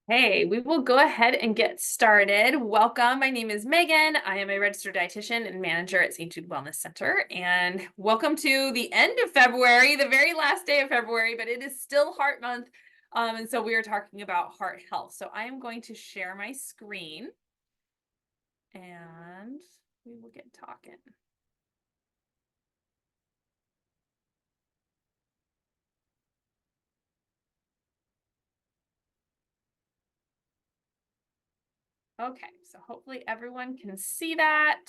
Hey, we will go ahead and get started. Welcome. My name is Megan. I am a registered dietitian and manager at St. Jude Wellness Center. And welcome to the end of February, the very last day of February, but it is still Heart Month. And so we are talking about heart health. So I am going to share my screen and we will get talking. Okay, so hopefully everyone can see that.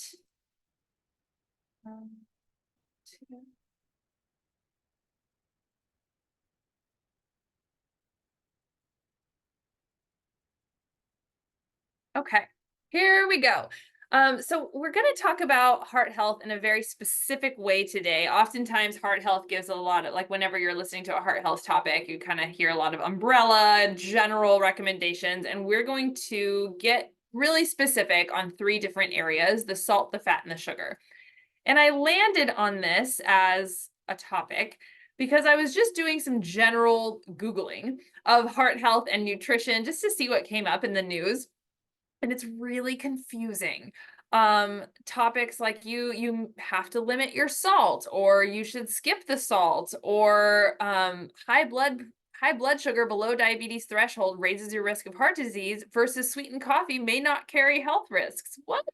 Okay, here we go. So we're going to talk about heart health in a very specific way today. Oftentimes, heart health gives a lot of, like whenever you're listening to a heart health topic, you kind of hear a lot of umbrella, general recommendations, and we're going to get really specific on three different areas: the salt, the fat, and the sugar. And I landed on this as a topic because I was just doing some general Googling of heart health and nutrition just to see what came up in the news. And it's really confusing. Topics like you have to limit your salt, or you should skip the salt, or high blood sugar below diabetes threshold raises your risk of heart disease versus sweetened coffee may not carry health risks. What?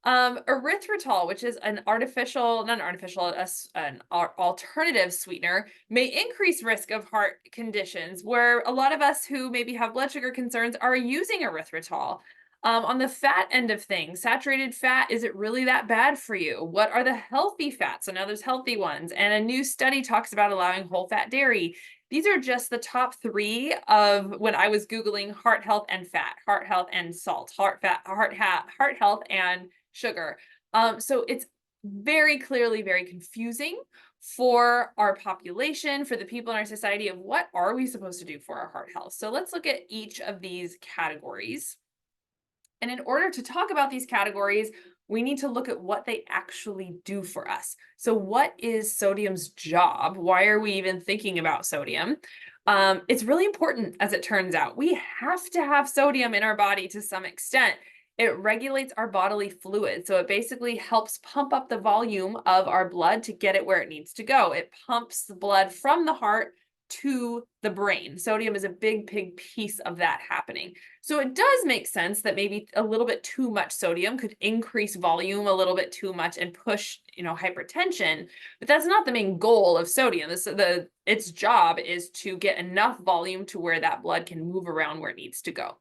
Erythritol, which is an artificial, not an artificial, an alternative sweetener, may increase risk of heart conditions, where a lot of us who maybe have blood sugar concerns are using erythritol. On the fat end of things, saturated fat, is it really that bad for you? What are the healthy fats? So now there's healthy ones. And a new study talks about allowing whole fat dairy. These are just the top three of when I was Googling heart health and fat, heart health and salt, heart health and sugar. So it's very clearly very confusing for our population, for the people in our society, of what are we supposed to do for our heart health. So let's look at each of these categories. And in order to talk about these categories, we need to look at what they actually do for us. So what is sodium's job? Why are we even thinking about sodium? It's really important, as it turns out. We have to have sodium in our body to some extent. It regulates our bodily fluid. So it basically helps pump up the volume of our blood to get it where it needs to go. It pumps the blood from the heart to the brain. Sodium is a big piece of that happening. So it does make sense that maybe a little bit too much sodium could increase volume a little bit too much and push, hypertension. But that's not the main goal of sodium. Its job is to get enough volume to where that blood can move around where it needs to go.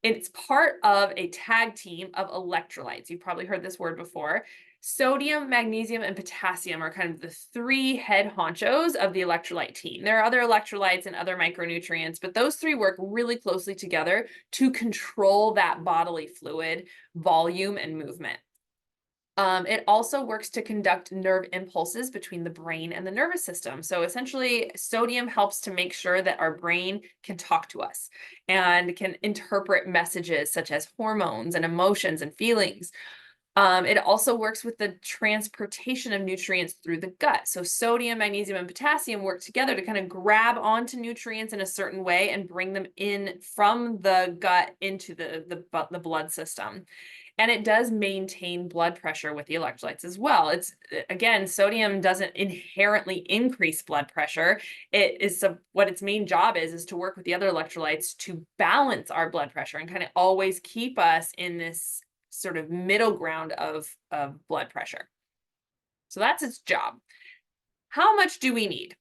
It's part of a tag team of electrolytes. You've probably heard this word before. Sodium, magnesium, and potassium are kind of the three head honchos of the electrolyte team. There are other electrolytes and other micronutrients, but those three work really closely together to control that bodily fluid, volume, and movement. It also works to conduct nerve impulses between the brain and the nervous system. So essentially, sodium helps to make sure that our brain can talk to us and can interpret messages such as hormones and emotions and feelings. It also works with the transportation of nutrients through the gut. So sodium, magnesium, and potassium work together to kind of grab onto nutrients in a certain way and bring them in from the gut into the blood system. And it does maintain blood pressure with the electrolytes as well. It's, again, sodium doesn't inherently increase blood pressure. What its main job is to work with the other electrolytes to balance our blood pressure and kind of always keep us in this sort of middle ground of blood pressure. So that's its job. How much do we need?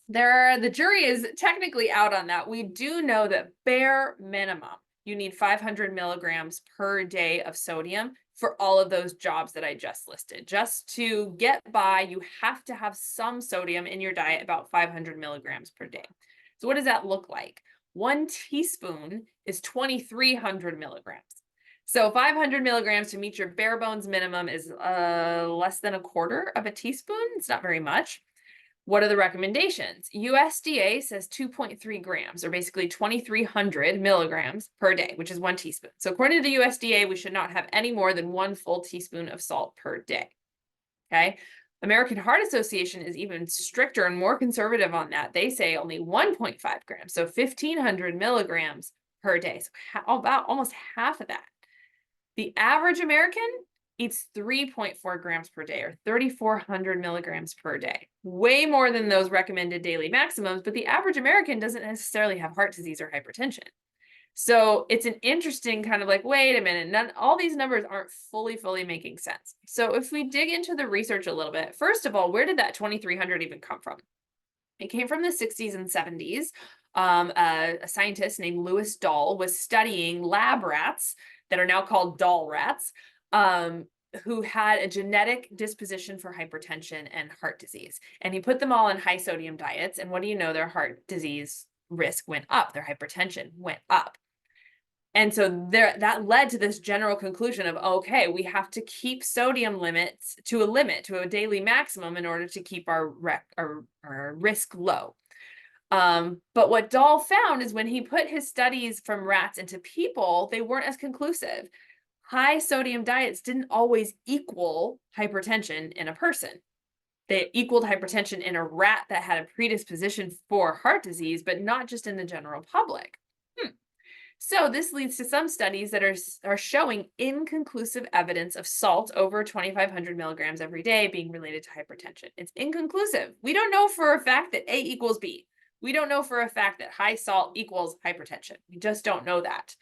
The jury is technically out on that. We do know that bare minimum, you need 500 milligrams per day of sodium for all of those jobs that I just listed. Just to get by, you have to have some sodium in your diet, about 500 milligrams per day. So what does that look like? 1 teaspoon is 2,300 milligrams. So 500 milligrams to meet your bare bones minimum is less than a quarter of a teaspoon. It's not very much. What are the recommendations? USDA says 2.3 grams, or basically 2,300 milligrams per day, which is 1 teaspoon. So according to the USDA, we should not have any more than 1 full teaspoon of salt per day. Okay. American Heart Association is even stricter and more conservative on that. They say only 1.5 grams, so 1,500 milligrams per day. So about almost half of that. The average American eats 3.4 grams per day, or 3,400 milligrams per day. Way more than those recommended daily maximums, but the average American doesn't necessarily have heart disease or hypertension. So it's an interesting kind of like, wait a minute, all these numbers aren't fully making sense. So if we dig into the research a little bit, first of all, where did that 2,300 even come from? It came from the 60s and 70s. A scientist named Louis Dahl was studying lab rats that are now called Dahl rats, who had a genetic disposition for hypertension and heart disease. And he put them all on high sodium diets. And what do you know? Their heart disease risk went up, their hypertension went up. And so that led to this general conclusion of, okay, we have to keep sodium limits to a daily maximum in order to keep our risk low. But what Dahl found is when he put his studies from rats into people, they weren't as conclusive. High sodium diets didn't always equal hypertension in a person. They equaled hypertension in a rat that had a predisposition for heart disease, but not just in the general public. So this leads to some studies that are showing inconclusive evidence of salt over 2,500 milligrams every day being related to hypertension. It's inconclusive. We don't know for a fact that A equals B. We don't know for a fact that high salt equals hypertension. We just don't know that.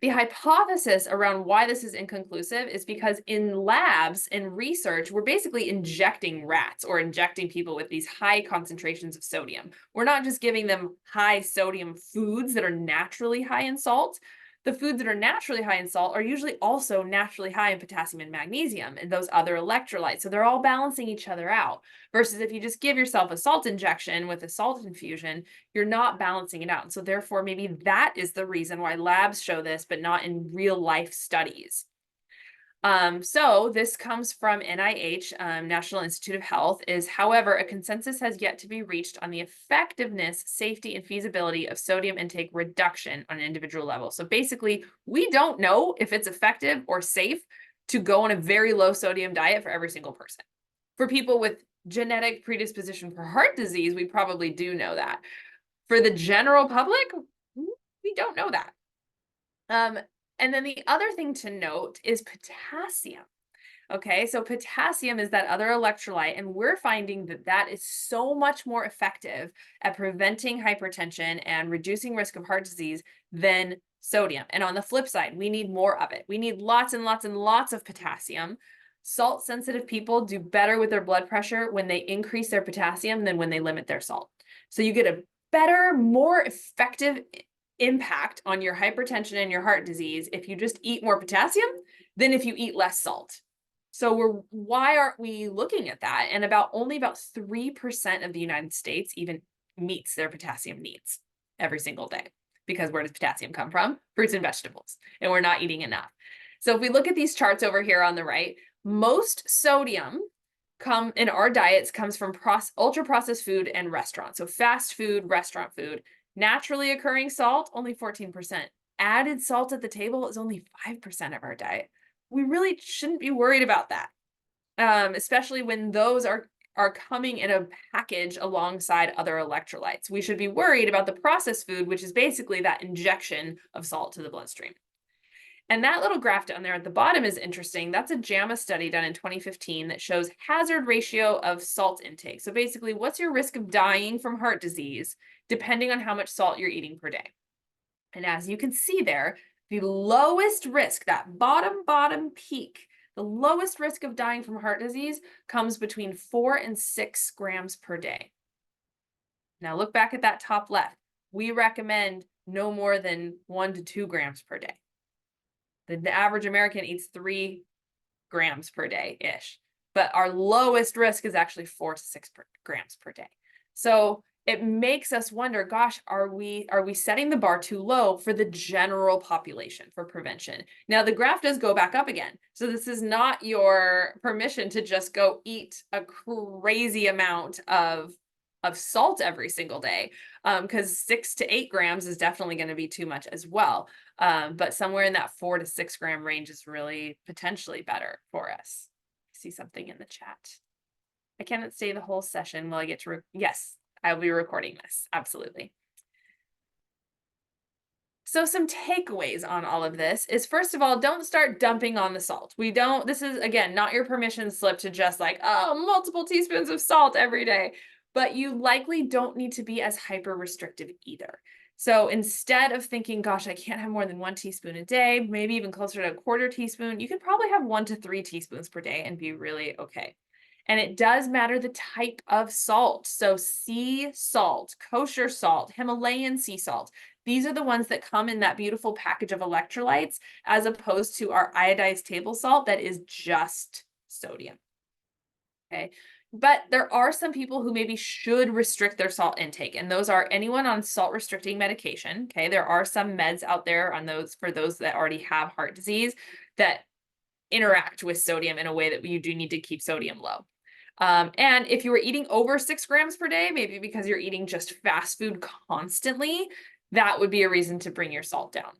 The hypothesis around why this is inconclusive is because in labs, in research, we're basically injecting rats or injecting people with these high concentrations of sodium. We're not just giving them high sodium foods that are naturally high in salt. The foods that are naturally high in salt are usually also naturally high in potassium and magnesium and those other electrolytes. So they're all balancing each other out. Versus if you just give yourself a salt injection with a salt infusion, you're not balancing it out. And so therefore, maybe that is the reason why labs show this, but not in real life studies. So this comes from NIH, National Institute of Health, however, a consensus has yet to be reached on the effectiveness, safety, and feasibility of sodium intake reduction on an individual level. So basically, we don't know if it's effective or safe to go on a very low sodium diet for every single person. For people with genetic predisposition for heart disease, we probably do know that. For the general public, we don't know that. And then the other thing to note is potassium. Okay, so potassium is that other electrolyte, and we're finding that that is so much more effective at preventing hypertension and reducing risk of heart disease than sodium. And on the flip side, we need more of it. We need lots and lots and lots of potassium. Salt-sensitive people do better with their blood pressure when they increase their potassium than when they limit their salt. So you get a better, more effective impact on your hypertension and your heart disease if you just eat more potassium than if you eat less salt. So why aren't we looking at that? And only about 3% of the United States even meets their potassium needs every single day. Because where does potassium come from? Fruits and vegetables. And we're not eating enough. So if we look at these charts over here on the right, most sodium in our diets comes from ultra-processed food and restaurants. So fast food, restaurant food. Naturally occurring salt, only 14%. Added salt at the table is only 5% of our diet. We really shouldn't be worried about that, especially when those are coming in a package alongside other electrolytes. We should be worried about the processed food, which is basically that injection of salt to the bloodstream. And that little graph down there at the bottom is interesting. That's a JAMA study done in 2015 that shows hazard ratio of salt intake. So basically, what's your risk of dying from heart disease depending on how much salt you're eating per day? And as you can see there, the lowest risk, that bottom peak, the lowest risk of dying from heart disease comes between 4 and 6 grams per day. Now look back at that top left. We recommend no more than 1 to 2 grams per day. The average American eats 3 grams per day-ish, but our lowest risk is actually 4 to 6 grams per day. So it makes us wonder, gosh, are we setting the bar too low for the general population for prevention? Now the graph does go back up again. So this is not your permission to just go eat a crazy amount of salt every single day, because 6 to 8 grams is definitely going to be too much as well. But somewhere in that 4 to 6 gram range is really potentially better for us. I see something in the chat. I cannot stay the whole session. Will I get to? Yes, I'll be recording this. Absolutely. So some takeaways on all of this is, first of all, don't start dumping on the salt. This is again, not your permission slip to just like, oh, multiple teaspoons of salt every day, but you likely don't need to be as hyper restrictive either. So instead of thinking, gosh, I can't have more than 1 teaspoon a day, maybe even closer to a quarter teaspoon, you can probably have 1 to 3 teaspoons per day and be really okay. And it does matter the type of salt. So sea salt, kosher salt, Himalayan sea salt. These are the ones that come in that beautiful package of electrolytes, as opposed to our iodized table salt that is just sodium. Okay. But there are some people who maybe should restrict their salt intake, and those are anyone on salt restricting medication. Okay. There are some meds out there on those for those that already have heart disease that interact with sodium in a way that you do need to keep sodium low. And if you were eating over 6 grams per day, maybe because you're eating just fast food constantly, that would be a reason to bring your salt down.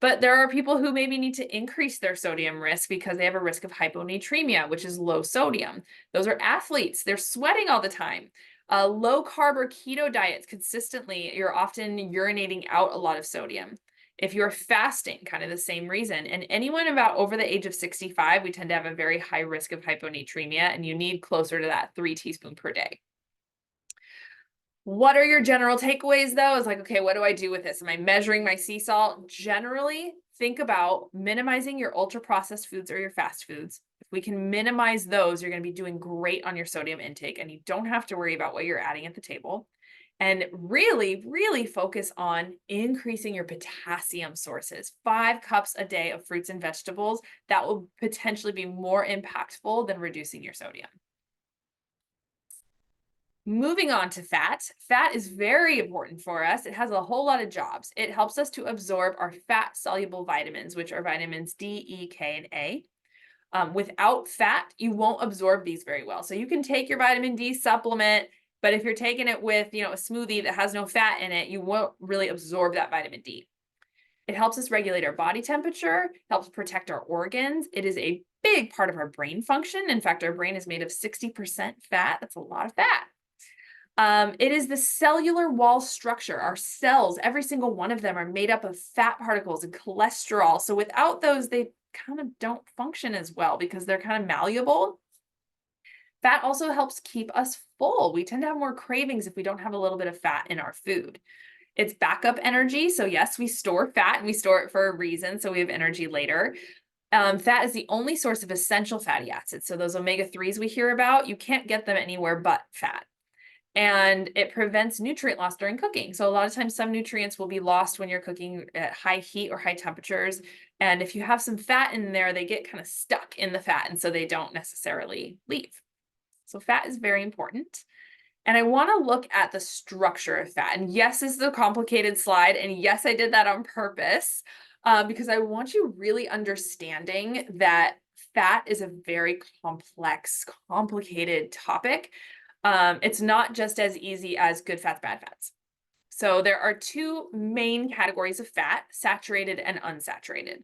But there are people who maybe need to increase their sodium risk because they have a risk of hyponatremia, which is low sodium. Those are athletes. They're sweating all the time. Low carb or keto diets consistently, you're often urinating out a lot of sodium. If you're fasting, kind of the same reason. And anyone about over the age of 65, we tend to have a very high risk of hyponatremia, and you need closer to that 3 teaspoons per day. What are your general takeaways though? Is like, okay, what do I do with this? Am I measuring my sea salt? Generally, think about minimizing your ultra processed foods or your fast foods. If we can minimize those, you're going to be doing great on your sodium intake, and you don't have to worry about what you're adding at the table. And really, really focus on increasing your potassium sources. 5 cups a day of fruits and vegetables, that will potentially be more impactful than reducing your sodium. Moving on to fat. Fat is very important for us. It has a whole lot of jobs. It helps us to absorb our fat-soluble vitamins, which are vitamins D, E, K, and A. Without fat, you won't absorb these very well. So you can take your vitamin D supplement, but if you're taking it with, a smoothie that has no fat in it, you won't really absorb that vitamin D. It helps us regulate our body temperature, helps protect our organs. It is a big part of our brain function. In fact, our brain is made of 60% fat. That's a lot of fat. It is the cellular wall structure. Our cells, every single one of them, are made up of fat particles and cholesterol. So without those, they kind of don't function as well because they're kind of malleable. Fat also helps keep us full. We tend to have more cravings if we don't have a little bit of fat in our food. It's backup energy. So yes, we store fat and we store it for a reason. So we have energy later. Fat is the only source of essential fatty acids. So those omega-3s we hear about, you can't get them anywhere but fat. And it prevents nutrient loss during cooking. So a lot of times some nutrients will be lost when you're cooking at high heat or high temperatures. And if you have some fat in there, they get kind of stuck in the fat, and so they don't necessarily leave. So fat is very important. And I want to look at the structure of fat. And yes, this is a complicated slide. And yes, I did that on purpose because I want you really understanding that fat is a very complex, complicated topic. It's not just as easy as good fats, bad fats. So there are 2 main categories of fat, saturated and unsaturated.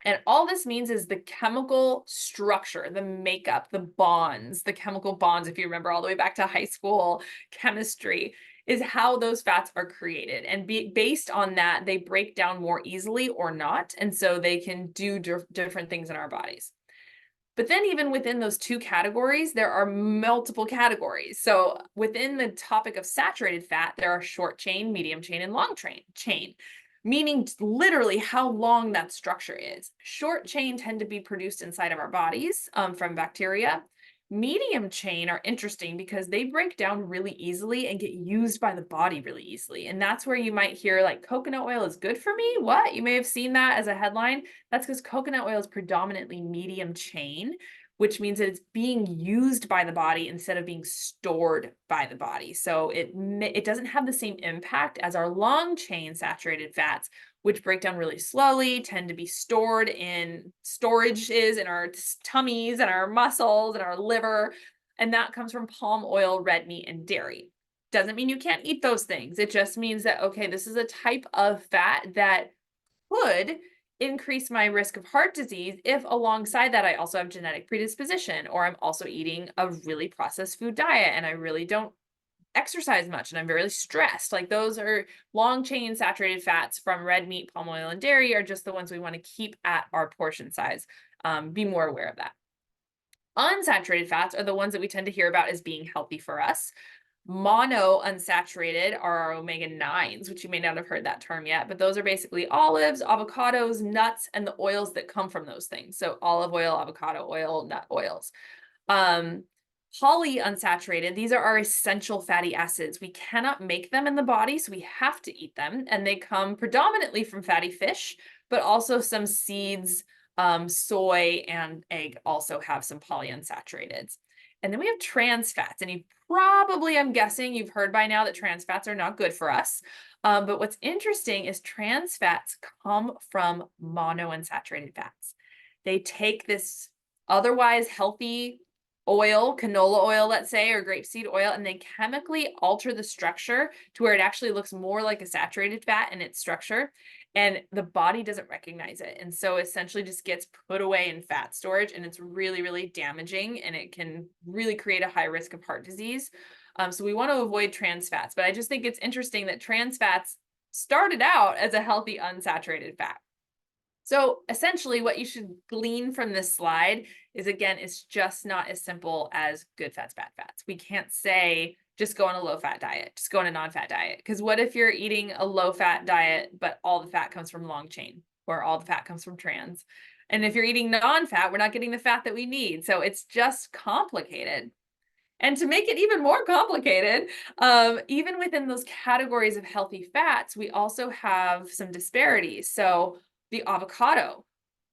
And all this means is the chemical structure, the makeup, the bonds, the chemical bonds, if you remember all the way back to high school chemistry, is how those fats are created. And based on that, they break down more easily or not. And so they can do different things in our bodies. But then even within those 2 categories, there are multiple categories. So within the topic of saturated fat, there are short chain, medium chain, and long chain, meaning literally how long that structure is. Short chain tend to be produced inside of our bodies from bacteria. Medium chain are interesting because they break down really easily and get used by the body really easily. And that's where you might hear like coconut oil is good for me. What? You may have seen that as a headline. That's because coconut oil is predominantly medium chain, which means that it's being used by the body instead of being stored by the body. So it doesn't have the same impact as our long chain saturated fats, which break down really slowly, tend to be stored in storages in our tummies and our muscles and our liver. And that comes from palm oil, red meat, and dairy. Doesn't mean you can't eat those things. It just means that, okay, this is a type of fat that could increase my risk of heart disease if alongside that I also have genetic predisposition, or I'm also eating a really processed food diet and I really don't exercise much and I'm really stressed. Like those are long chain saturated fats from red meat, palm oil, and dairy are just the ones we want to keep at our portion size. Be more aware of that. Unsaturated fats are the ones that we tend to hear about as being healthy for us. Monounsaturated are our omega-9s, which you may not have heard that term yet, but those are basically olives, avocados, nuts, and the oils that come from those things. So olive oil, avocado oil, nut oils. Um, Polyunsaturated, these are our essential fatty acids. We cannot make them in the body, so we have to eat them. And they come predominantly from fatty fish, but also some seeds, soy, and egg also have some polyunsaturated. And then we have trans fats. And you probably, I'm guessing you've heard by now that trans fats are not good for us. But what's interesting is trans fats come from monounsaturated fats. They take this otherwise healthy oil, canola oil, let's say, or grapeseed oil, and they chemically alter the structure to where it actually looks more like a saturated fat in its structure, and the body doesn't recognize it. And so essentially just gets put away in fat storage, and it's really, really damaging, and it can really create a high risk of heart disease. So we want to avoid trans fats, but I just think it's interesting that trans fats started out as a healthy unsaturated fat. So essentially what you should glean from this slide is, again, it's just not as simple as good fats, bad fats. We can't say just go on a low fat diet, just go on a non-fat diet. Because what if you're eating a low fat diet, but all the fat comes from long chain, or all the fat comes from trans? And if you're eating non-fat, we're not getting the fat that we need. So it's just complicated. And to make it even more complicated, even within those categories of healthy fats, we also have some disparities. So the avocado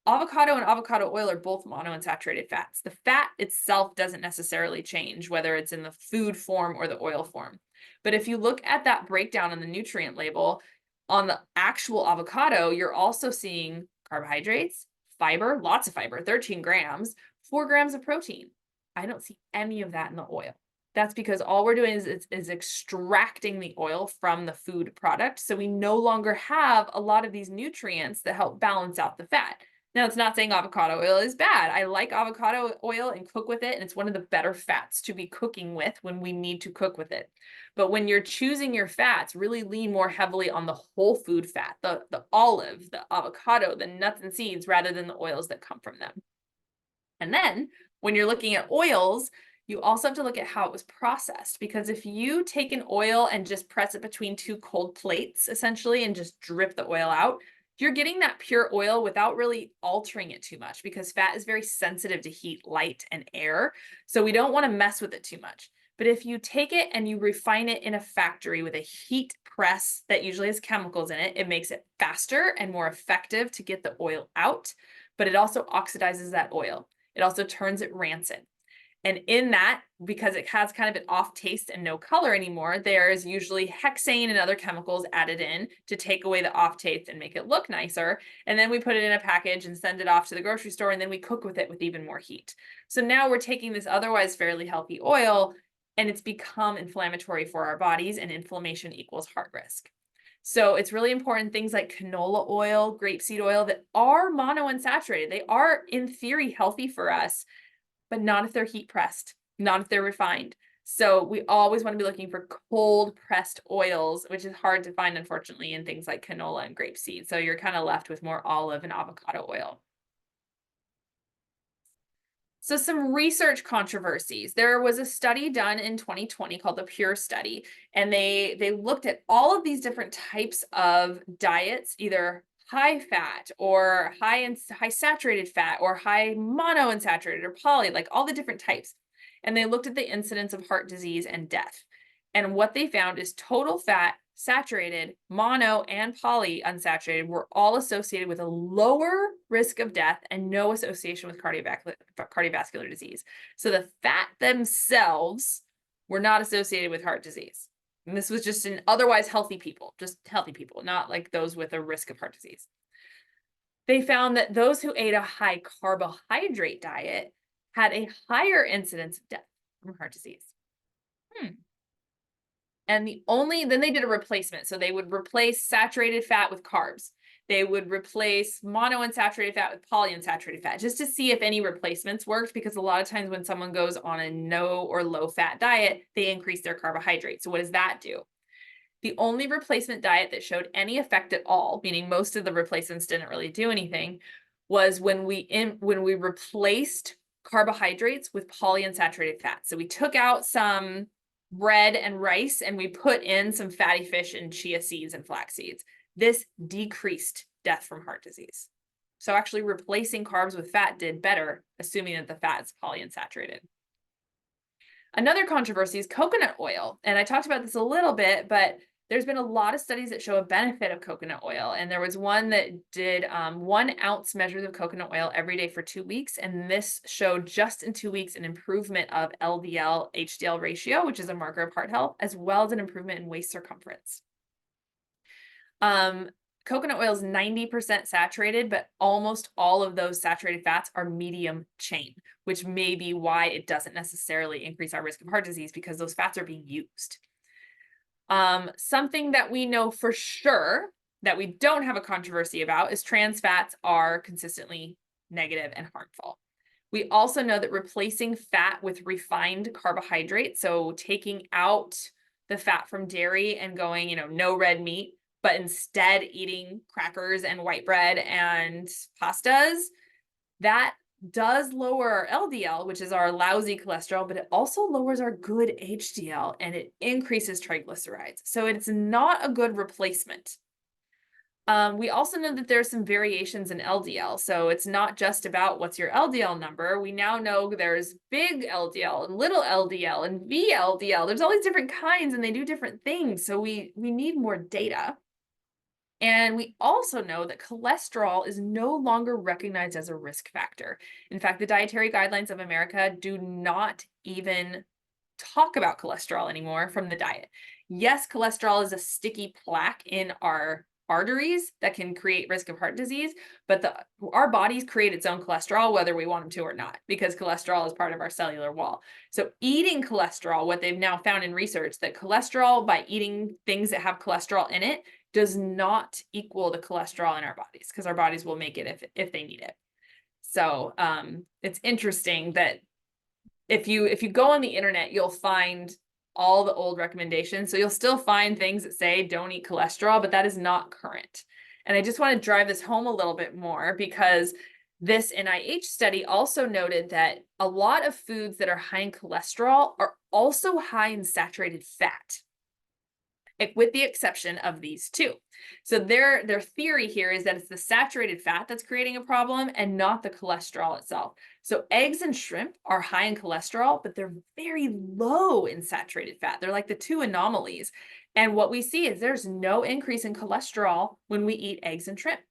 and avocado oil are both monounsaturated fats. The fat itself doesn't necessarily change, whether it's in the food form or the oil form. But if you look at that breakdown on the nutrient label, on the actual avocado, you're also seeing carbohydrates, fiber, lots of fiber, 13 grams, 4 grams of protein. I don't see any of that in the oil. That's because all we're doing is extracting the oil from the food product. So we no longer have a lot of these nutrients that help balance out the fat. Now, it's not saying avocado oil is bad. I like avocado oil and cook with it, and it's one of the better fats to be cooking with when we need to cook with it. But when you're choosing your fats, really lean more heavily on the whole food fat, the olive, the avocado, the nuts and seeds, rather than the oils that come from them. And then when you're looking at oils, you also have to look at how it was processed, because if you take an oil and just press it between two cold plates, essentially, and just drip the oil out, you're getting that pure oil without really altering it too much, because fat is very sensitive to heat, light, and air. So we don't want to mess with it too much. But if you take it and you refine it in a factory with a heat press that usually has chemicals in it, it makes it faster and more effective to get the oil out, but it also oxidizes that oil. It also turns it rancid. And in that, because it has kind of an off taste and no color anymore, there's usually hexane and other chemicals added in to take away the off taste and make it look nicer. And then we put it in a package and send it off to the grocery store, and then we cook with it with even more heat. So now we're taking this otherwise fairly healthy oil, and it's become inflammatory for our bodies, and inflammation equals heart risk. So it's really important, things like canola oil, grapeseed oil, that are monounsaturated. They are, in theory, healthy for us, but not if they're heat pressed, not if they're refined. So we always want to be looking for cold pressed oils, which is hard to find, unfortunately, in things like canola and grapeseed. So you're kind of left with more olive and avocado oil. So some research controversies. There was a study done in 2020 called the Pure Study, and they looked at all of these different types of diets, either high fat or high saturated fat or high monounsaturated or poly, like all the different types. And they looked at the incidence of heart disease and death. And what they found is total fat, saturated, mono, and polyunsaturated were all associated with a lower risk of death and no association with cardiovascular disease. So the fat themselves were not associated with heart disease. And this was just in otherwise healthy people, not like those with a risk of heart disease. They found that those who ate a high carbohydrate diet had a higher incidence of death from heart disease. And then they did a replacement. So they would replace saturated fat with carbs. They would replace monounsaturated fat with polyunsaturated fat just to see if any replacements worked, because a lot of times when someone goes on a no or low fat diet, they increase their carbohydrates. So what does that do? The only replacement diet that showed any effect at all, meaning most of the replacements didn't really do anything, was when we replaced carbohydrates with polyunsaturated fat. So we took out some bread and rice and we put in some fatty fish and chia seeds and flax seeds. This decreased death from heart disease. So actually replacing carbs with fat did better, assuming that the fat is polyunsaturated. Another controversy is coconut oil. And I talked about this a little bit, but there's been a lot of studies that show a benefit of coconut oil. And there was one that did 1 ounce measures of coconut oil every day for 2 weeks. And this showed just in 2 weeks an improvement of LDL HDL ratio, which is a marker of heart health, as well as an improvement in waist circumference. Coconut oil is 90% saturated, but almost all of those saturated fats are medium chain, which may be why it doesn't necessarily increase our risk of heart disease, because those fats are being used. Something that we know for sure that we don't have a controversy about is trans fats are consistently negative and harmful. We also know that replacing fat with refined carbohydrates, so taking out the fat from dairy and going, no red meat, but instead eating crackers and white bread and pastas, that does lower our LDL, which is our lousy cholesterol, but it also lowers our good HDL and it increases triglycerides. So it's not a good replacement. We also know that there's some variations in LDL. So it's not just about what's your LDL number. We now know there's big LDL and little LDL and VLDL. There's all these different kinds and they do different things. So we need more data. And we also know that cholesterol is no longer recognized as a risk factor. In fact, the Dietary Guidelines of America do not even talk about cholesterol anymore from the diet. Yes, cholesterol is a sticky plaque in our arteries that can create risk of heart disease, but our bodies create its own cholesterol whether we want them to or not, because cholesterol is part of our cellular wall. So eating cholesterol, what they've now found in research, that cholesterol, by eating things that have cholesterol in it, does not equal the cholesterol in our bodies, because our bodies will make it if they need it. So it's interesting that if you go on the internet, you'll find all the old recommendations. So you'll still find things that say don't eat cholesterol, but that is not current. And I just want to drive this home a little bit more, because this NIH study also noted that a lot of foods that are high in cholesterol are also high in saturated fat, with the exception of these two. So their theory here is that it's the saturated fat that's creating a problem and not the cholesterol itself. So eggs and shrimp are high in cholesterol, but they're very low in saturated fat. They're like the two anomalies. And what we see is there's no increase in cholesterol when we eat eggs and shrimp.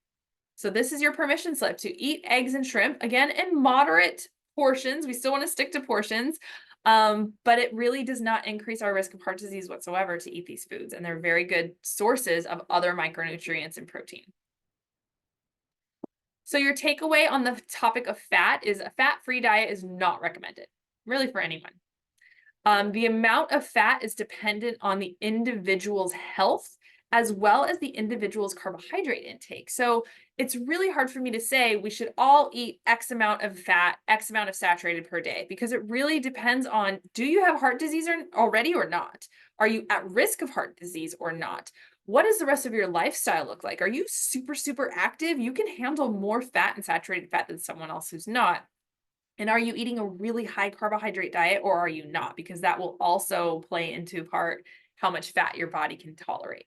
So this is your permission slip to eat eggs and shrimp, again, in moderate portions. We still want to stick to portions. But it really does not increase our risk of heart disease whatsoever to eat these foods. And they're very good sources of other micronutrients and protein. So your takeaway on the topic of fat is a fat-free diet is not recommended, really, for anyone. The amount of fat is dependent on the individual's health as well as the individual's carbohydrate intake. So it's really hard for me to say we should all eat X amount of fat, X amount of saturated per day, because it really depends on, do you have heart disease already or not? Are you at risk of heart disease or not? What does the rest of your lifestyle look like? Are you super, super active? You can handle more fat and saturated fat than someone else who's not. And are you eating a really high carbohydrate diet or are you not? Because that will also play into part how much fat your body can tolerate.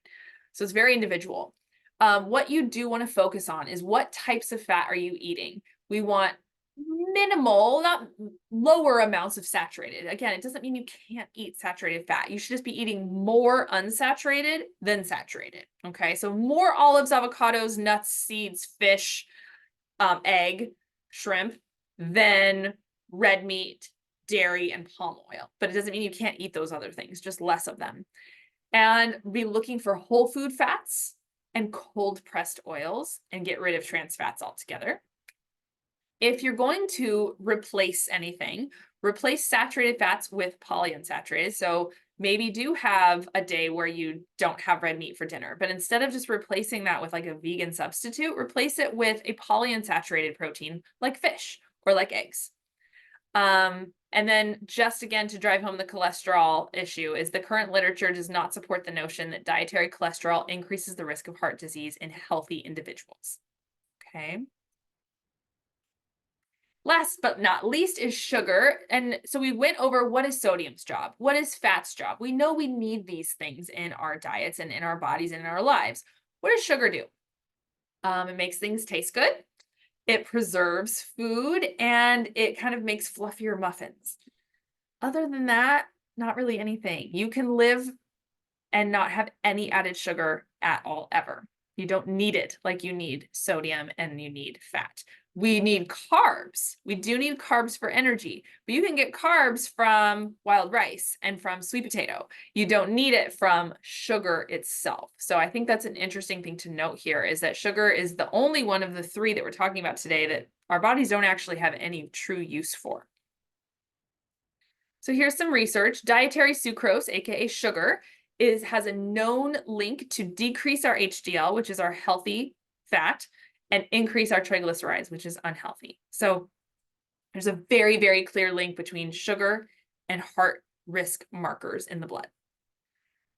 So it's very individual. What you do want to focus on is what types of fat are you eating? We want minimal, not lower amounts of saturated. Again, it doesn't mean you can't eat saturated fat. You should just be eating more unsaturated than saturated. Okay, so more olives, avocados, nuts, seeds, fish, egg, shrimp, than red meat, dairy, and palm oil. But it doesn't mean you can't eat those other things, just less of them. And be looking for whole food fats and cold pressed oils and get rid of trans fats altogether. If you're going to replace anything, replace saturated fats with polyunsaturated. So maybe do have a day where you don't have red meat for dinner, but instead of just replacing that with like a vegan substitute, replace it with a polyunsaturated protein like fish or like eggs. And then just again to drive home the cholesterol issue is the current literature does not support the notion that dietary cholesterol increases the risk of heart disease in healthy individuals. Okay. Last but not least is sugar. And so we went over what is sodium's job? What is fat's job? We know we need these things in our diets and in our bodies and in our lives. What does sugar do? It makes things taste good. It preserves food and it kind of makes fluffier muffins. Other than that, not really anything. You can live and not have any added sugar at all ever. You don't need it like you need sodium and you need fat. We need carbs. We do need carbs for energy, but you can get carbs from wild rice and from sweet potato. You don't need it from sugar itself. So I think that's an interesting thing to note here is that sugar is the only one of the three that we're talking about today that our bodies don't actually have any true use for. So here's some research. Dietary sucrose, aka sugar, has a known link to decrease our HDL, which is our healthy fat, and increase our triglycerides, which is unhealthy. So there's a very, very clear link between sugar and heart risk markers in the blood.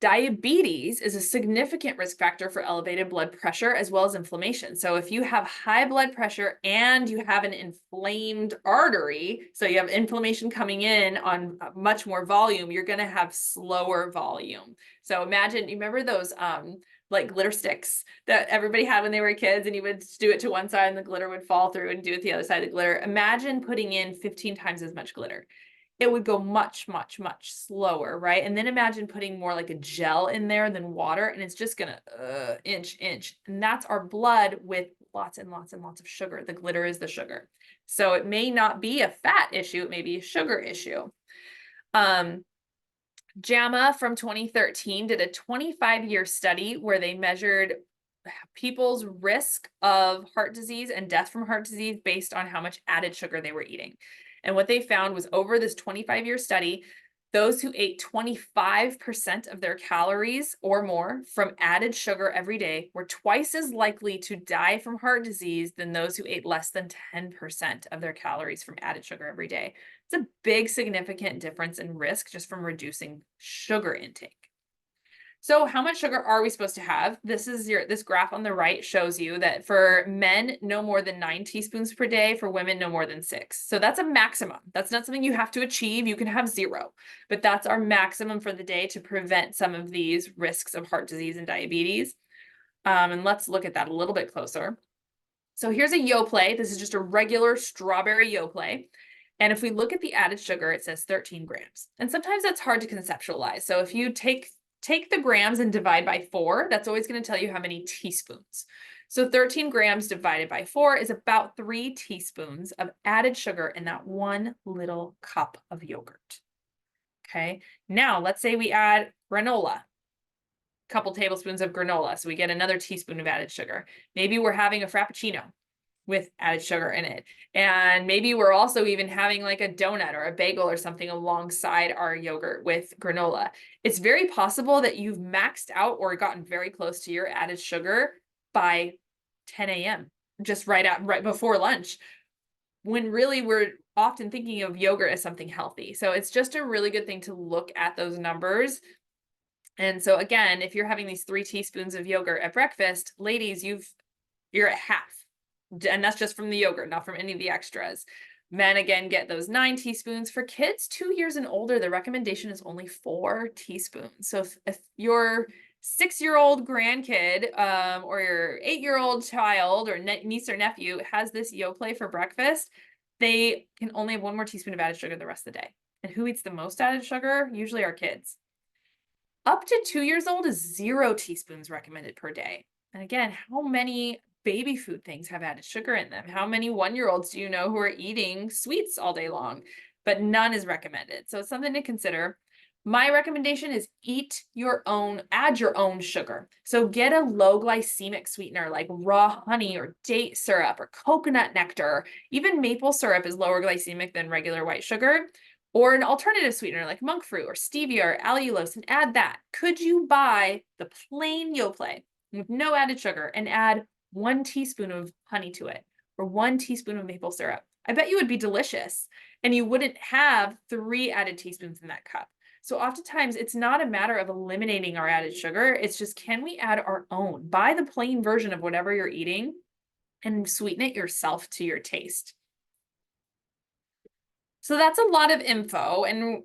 Diabetes is a significant risk factor for elevated blood pressure as well as inflammation. So if you have high blood pressure and you have an inflamed artery, so you have inflammation coming in on much more volume, you're going to have slower volume. So imagine, you remember those like glitter sticks that everybody had when they were kids, and you would do it to one side and the glitter would fall through and do it the other side of the glitter. Imagine putting in 15 times as much glitter. It would go much, much, much slower, right? And then imagine putting more like a gel in there than water, and it's just gonna inch. And that's our blood with lots and lots and lots of sugar. The glitter is the sugar. So it may not be a fat issue, it may be a sugar issue. JAMA from 2013 did a 25-year study where they measured people's risk of heart disease and death from heart disease based on how much added sugar they were eating. And what they found was over this 25-year study, those who ate 25% of their calories or more from added sugar every day were twice as likely to die from heart disease than those who ate less than 10% of their calories from added sugar every day. It's a big, significant difference in risk just from reducing sugar intake. So how much sugar are we supposed to have? This graph on the right shows you that for men, no more than 9 teaspoons per day. For women, no more than 6. So that's a maximum. That's not something you have to achieve. You can have 0, but that's our maximum for the day to prevent some of these risks of heart disease and diabetes. And let's look at that a little bit closer. So here's a Yoplait. This is just a regular strawberry Yoplait. And if we look at the added sugar, it says 13 grams. And sometimes that's hard to conceptualize. So if you take the grams and divide by 4, that's always going to tell you how many teaspoons. So 13 grams divided by 4 is about 3 teaspoons of added sugar in that one little cup of yogurt. Okay, now let's say we add granola, a couple tablespoons of granola, so we get another teaspoon of added sugar. Maybe we're having a Frappuccino with added sugar in it. And maybe we're also even having like a donut or a bagel or something alongside our yogurt with granola. It's very possible that you've maxed out or gotten very close to your added sugar by 10 a.m., just right before lunch, when really we're often thinking of yogurt as something healthy. So it's just a really good thing to look at those numbers. And so again, if you're having these 3 teaspoons of yogurt at breakfast, ladies, you're at half. And that's just from the yogurt, not from any of the extras. Men, again, get those 9 teaspoons. For kids 2 years and older, the recommendation is only 4 teaspoons. So if your 6-year-old grandkid or your 8-year-old child or niece or nephew has this Yoplait for breakfast, they can only have 1 more teaspoon of added sugar the rest of the day. And who eats the most added sugar? Usually our kids. Up to 2 years old is 0 teaspoons recommended per day. And again, how many baby food things have added sugar in them? How many 1-year-olds do you know who are eating sweets all day long? But none is recommended. So it's something to consider. My recommendation is add your own sugar. So get a low glycemic sweetener like raw honey or date syrup or coconut nectar. Even maple syrup is lower glycemic than regular white sugar. or an alternative sweetener like monk fruit or stevia or allulose and add that? Could you buy the plain Yoplait with no added sugar and add 1 teaspoon of honey to it or 1 teaspoon of maple syrup? I bet you would be delicious and you wouldn't have 3 added teaspoons in that cup. So oftentimes it's not a matter of eliminating our added sugar. It's just, can we add our own? Buy the plain version of whatever you're eating and sweeten it yourself to your taste. So that's a lot of info. And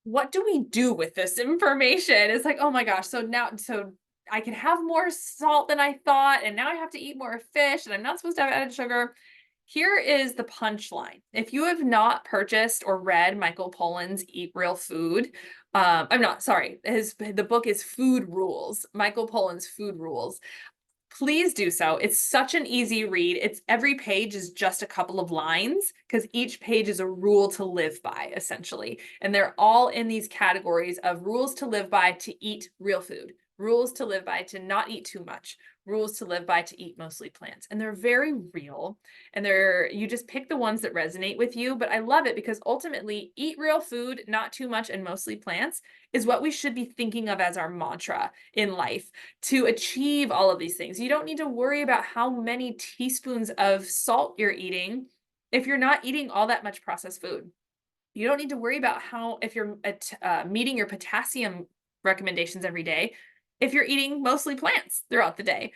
what do we do with this information? It's like, oh my gosh, so I can have more salt than I thought, and now I have to eat more fish, and I'm not supposed to have added sugar. Here is the punchline. If you have not purchased or read Michael Pollan's Eat Real Food, I'm not, sorry, the book is Food Rules, Michael Pollan's Food Rules. Please do so. It's such an easy read. Every page is just a couple of lines because each page is a rule to live by, essentially. And they're all in these categories of rules to live by to eat real food, rules to live by to not eat too much, rules to live by to eat mostly plants. And they're very real. And you just pick the ones that resonate with you. But I love it because ultimately, eat real food, not too much, and mostly plants is what we should be thinking of as our mantra in life to achieve all of these things. You don't need to worry about how many teaspoons of salt you're eating if you're not eating all that much processed food. You don't need to worry about if you're meeting your potassium recommendations every day if you're eating mostly plants throughout the day.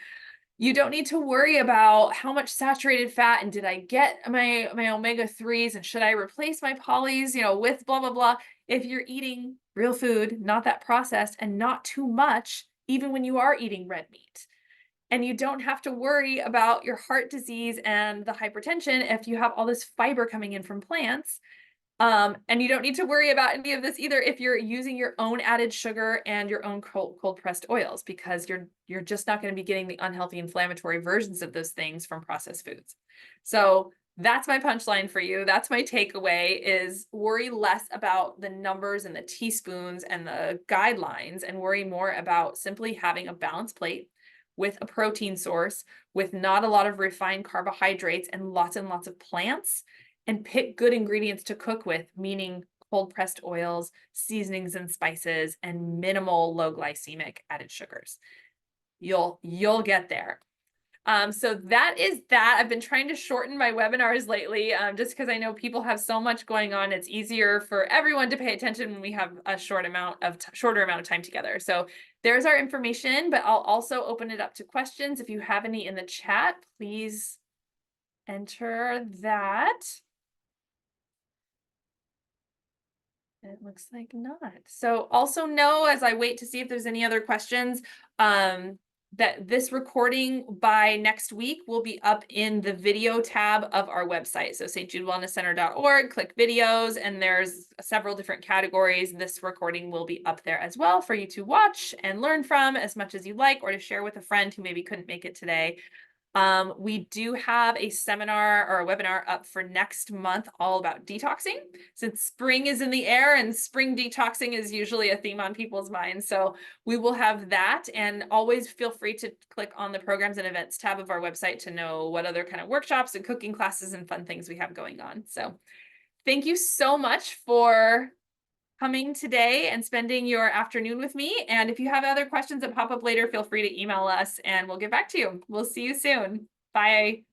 You don't need to worry about how much saturated fat and did I get my omega-3s and should I replace my polys, with blah, blah, blah. If you're eating real food, not that processed, and not too much, even when you are eating red meat. And you don't have to worry about your heart disease and the hypertension if you have all this fiber coming in from plants. And you don't need to worry about any of this either if you're using your own added sugar and your own cold pressed oils, because you're just not going to be getting the unhealthy inflammatory versions of those things from processed foods. So that's my punchline for you. That's my takeaway, is worry less about the numbers and the teaspoons and the guidelines and worry more about simply having a balanced plate with a protein source, with not a lot of refined carbohydrates and lots of plants, and pick good ingredients to cook with, meaning cold pressed oils, seasonings and spices, and minimal low glycemic added sugars. You'll get there. So that is that. I've been trying to shorten my webinars lately, just because I know people have so much going on. It's easier for everyone to pay attention when we have a shorter amount of time together. So there's our information, but I'll also open it up to questions. If you have any in the chat, please enter that. It looks like not. So also know, as I wait to see if there's any other questions, that this recording by next week will be up in the video tab of our website. So stjudewellnesscenter.org, click videos, and there's several different categories. This recording will be up there as well for you to watch and learn from as much as you like, or to share with a friend who maybe couldn't make it today. We do have a seminar or a webinar up for next month all about detoxing, since spring is in the air and spring detoxing is usually a theme on people's minds. So we will have that, and always feel free to click on the programs and events tab of our website to know what other kind of workshops and cooking classes and fun things we have going on. So thank you so much for coming today and spending your afternoon with me. And if you have other questions that pop up later, feel free to email us and we'll get back to you. We'll see you soon. Bye.